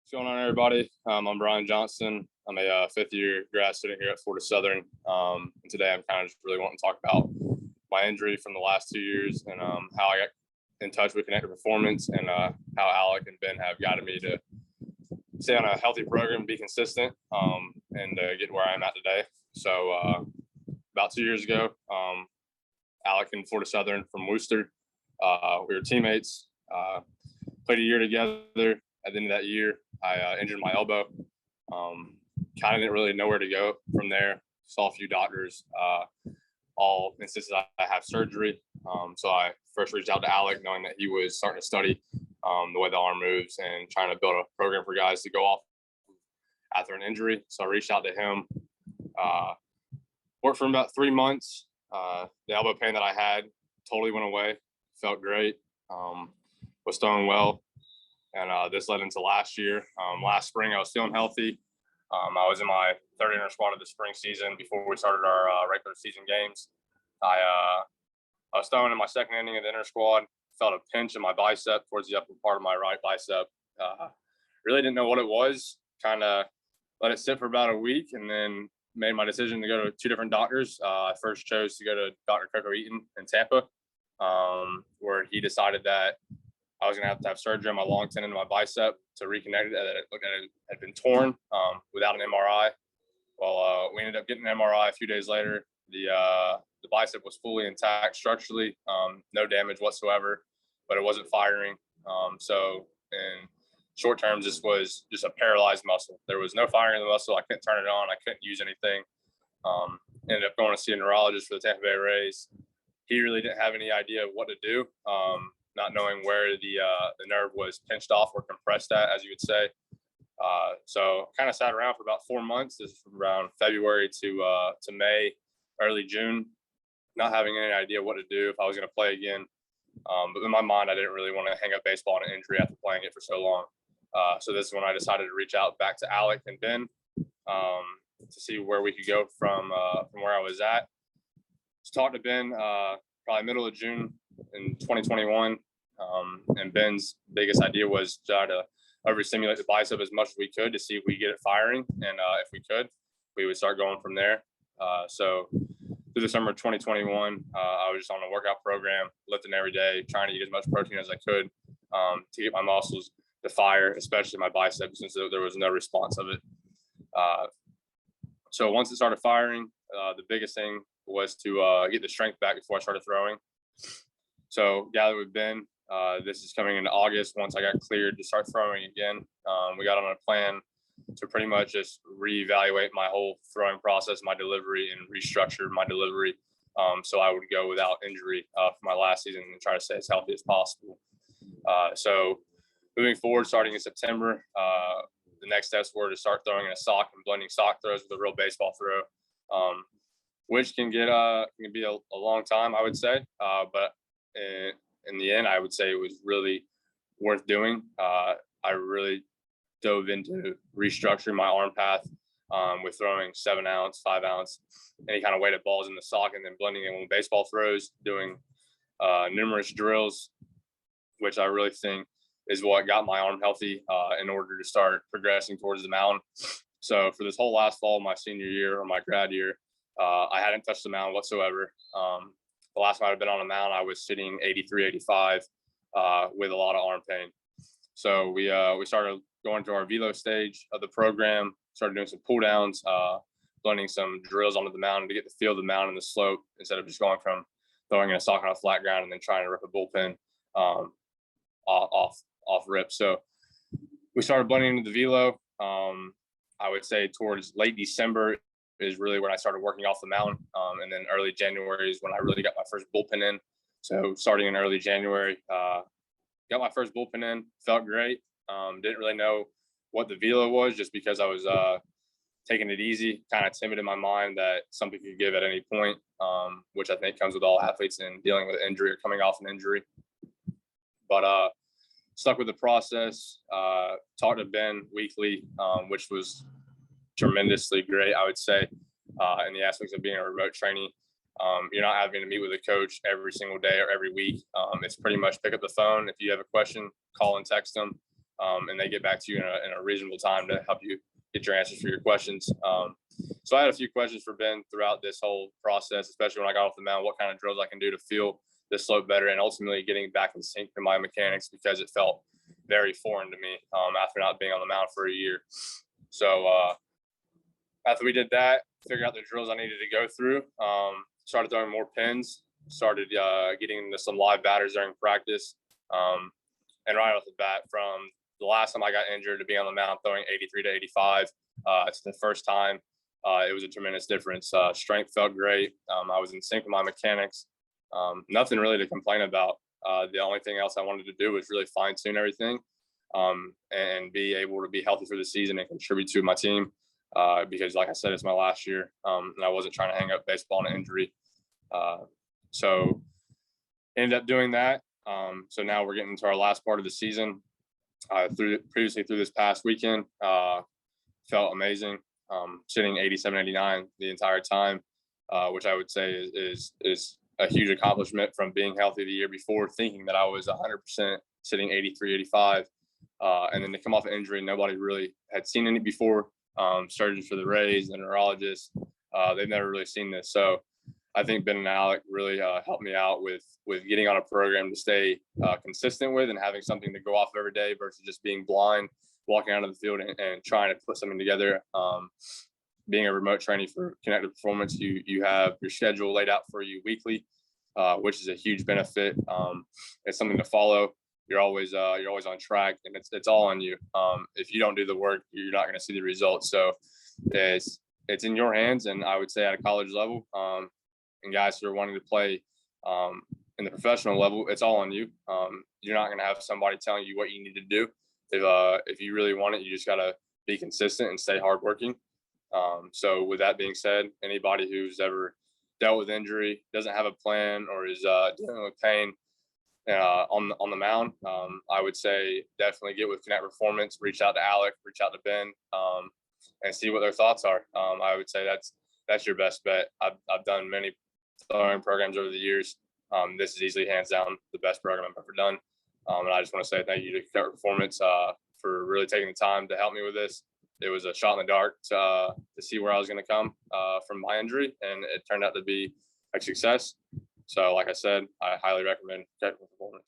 What's going on, everybody? I'm Brien, Johnston. I'm a fifth-year grad student here at Florida Southern. And today I'm kind of just really wanting to talk about my injury from the last 2 years and how I got in touch with Connected Performance and how Alec and Ben have guided me to stay on a healthy program, be consistent, and get where I'm at today. So about 2 years ago, Alec and Florida Southern from Worcester, we were teammates, played a year together. At the end of that year, I injured my elbow. Kind of didn't really know where to go from there. Saw a few doctors. All insisted I have surgery. So I first reached out to Alec, knowing that he was starting to study the way the arm moves and trying to build a program for guys to go off after an injury. So I reached out to him. Worked for him about 3 months. The elbow pain that I had totally went away. Felt great. Was throwing well. And this led into last year. Last spring, I was feeling healthy. I was in my third inter squad of the spring season before we started our regular season games. I was throwing in my second inning of the inter squad, felt a pinch in my bicep towards the upper part of my right bicep. Really didn't know what it was. Kind of let it sit for about a week and then made my decision to go to 2 different doctors. I first chose to go to Dr. Coco Eaton in Tampa, where he decided that I was going to have surgery on my long tendon in my bicep to reconnect it. It had been torn without an MRI. Well, we ended up getting an MRI a few days later. The bicep was fully intact structurally, no damage whatsoever, but it wasn't firing. So in short terms, this was just a paralyzed muscle. There was no firing in the muscle. I couldn't turn it on. I couldn't use anything. Ended up going to see a neurologist for the Tampa Bay Rays. He really didn't have any idea of what to do. Not knowing where the nerve was pinched off or compressed at, as you would say. So kind of sat around for about 4 months. This is around February to May, early June, not having any idea what to do if I was going to play again. But in my mind, I didn't really want to hang up baseball on an injury after playing it for so long. So this is when I decided to reach out back to Alec and Ben to see where we could go from where I was at. Just talked to Ben probably middle of June in 2021, and Ben's biggest idea was to try to overstimulate the bicep as much as we could to see if we get it firing, and if we could, we would start going from there. So through the summer of 2021, I was just on a workout program, lifting every day, trying to eat as much protein as I could to get my muscles to fire, especially my bicep, since there was no response of it. So once it started firing, the biggest thing was to get the strength back before I started throwing. So gathered with Ben, this is coming into August. Once I got cleared to start throwing again, we got on a plan to pretty much just reevaluate my whole throwing process, my delivery, and restructure my delivery. So I would go without injury for my last season and try to stay as healthy as possible. So moving forward, starting in September, the next steps were to start throwing in a sock and blending sock throws with a real baseball throw, which can be a long time, I would say. But in the end, I would say it was really worth doing. I really dove into restructuring my arm path with throwing 7-ounce, 5-ounce, any kind of weighted balls in the sock, and then blending in with baseball throws, doing numerous drills, which I really think is what got my arm healthy in order to start progressing towards the mound. So for this whole last fall, my senior year or my grad year, I hadn't touched the mound whatsoever. The last time I'd been on a mound, I was sitting 83, 85 with a lot of arm pain. So we started going to our velo stage of the program, started doing some pull downs, blending some drills onto the mound to get the feel of the mound and the slope instead of just going from throwing in a sock on a flat ground and then trying to rip a bullpen off rip. So we started blending into the velo. I would say towards late December is really when I started working off the mound. And then early January is when I really got my first bullpen in. So starting in early January, got my first bullpen in, felt great. Didn't really know what the velo was just because I was taking it easy, kind of timid in my mind that something could give at any point, which I think comes with all athletes in dealing with an injury or coming off an injury. But stuck with the process, talked to Ben weekly, which was tremendously great, I would say, in the aspects of being a remote trainee. You're not having to meet with a coach every single day or every week. It's pretty much pick up the phone. If you have a question, call and text them. and they get back to you in a reasonable time to help you get your answers for your questions. So I had a few questions for Ben throughout this whole process, especially when I got off the mound, what kind of drills I can do to feel the slope better, and ultimately getting back in sync in my mechanics, because it felt very foreign to me after not being on the mound for a year. So after we did that, figured out the drills I needed to go through, started throwing more pins, started getting into some live batters during practice. And right off the bat, from the last time I got injured to being on the mound throwing 83 to 85, it's the first time. It was a tremendous difference. Strength felt great. I was in sync with my mechanics. Nothing really to complain about. The only thing else I wanted to do was really fine tune everything, and be able to be healthy for the season and contribute to my team. Because like I said, it's my last year, and I wasn't trying to hang up baseball on an injury. So ended up doing that. So now we're getting into our last part of the season. Previously through this past weekend, felt amazing. Sitting 87, 89 the entire time, which I would say is a huge accomplishment from being healthy the year before, thinking that I was 100% sitting 83, 85. And then to come off an injury, nobody really had seen any before. Surgeons for the Rays, the neurologist, they've never really seen this. So I think Ben and Alec really helped me out with getting on a program to stay consistent with, and having something to go off every day versus just being blind, walking out of the field and trying to put something together. Being a remote trainee for Connected Performance, you have your schedule laid out for you weekly, which is a huge benefit. It's something to follow. You're always on track, and it's all on you. If you don't do the work, you're not going to see the results. So it's in your hands, and I would say at a college level, and guys who are wanting to play in the professional level, it's all on you. You're not going to have somebody telling you what you need to do. If you really want it, you just got to be consistent and stay hardworking. So with that being said, anybody who's ever dealt with injury, doesn't have a plan, or is dealing with pain on the mound, I would say definitely get with Connect Performance, reach out to Alec, reach out to Ben, and see what their thoughts are. I would say that's your best bet. I've done many throwing programs over the years. This is easily hands down the best program I've ever done. And I just want to say thank you to Connect Performance for really taking the time to help me with this. It was a shot in the dark to see where I was going to come from my injury, and it turned out to be a success. So like I said, I highly recommend Connect Performance.